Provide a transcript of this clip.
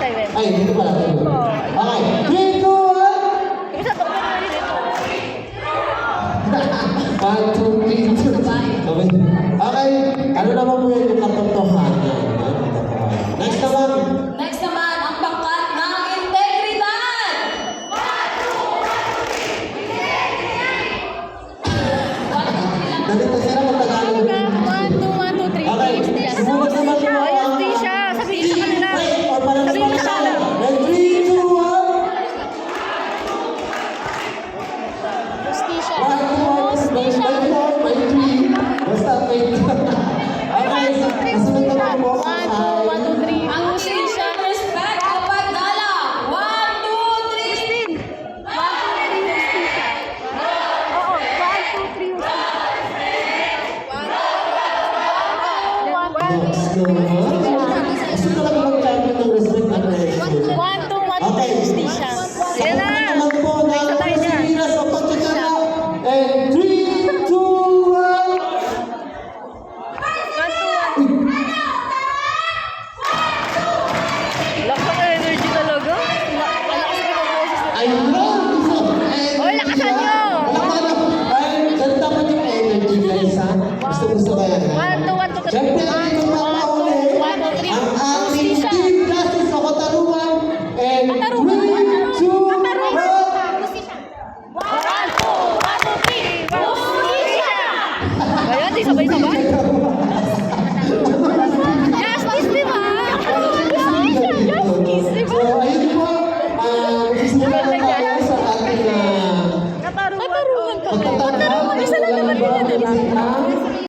Ay, dito pala. Okay. 3, 2, 1. Isa to. 1, 2, 3, 2. Okay. Ano naman po yung katotohanan? Next naman. Next naman, ang pangkat ng integridad. Ganito sila mag-Tagalog. 1, 2, 1, 2, 3. Okay. Sumunod naman yung Ay, hindi siya. Sabihin sa kanila. Wait, or para Sabihin mo sa kanila. 3, 2, 1. Justisya. Basta wait. Okay, nasunod naman po. 1, 2, 3. Ang Justisya. respect o pagdala. 1, 2, 3. 1, 2, 3. Justisya. Oo, 1, 2, 3. Justisya. 1, 2, 1. Gusto ko lang mag-champion ng respect at respect. 1, 2, 1, 2, justisya. Ayan na. Naman po na Isa tayo dyan. Pilipinas sa pagkakala. And 3, 2, 1. 1, 2, 1. Lakas ang energy talaga. Malakas din ang boses nila. I love this. Hoy, lakasan nyo! Ay, ganun dapat yung energy guys ha. Gusto kaya. 1, 2, 1, 2, 3. Siyempre, ang ito makauli. 1, 2, 3. Ang ating Justisya. team classes sa Katarungan. And 3, 2, 1. 1, 2, 1, 2, 3. Justisya. Ayan, di sabay-sabay.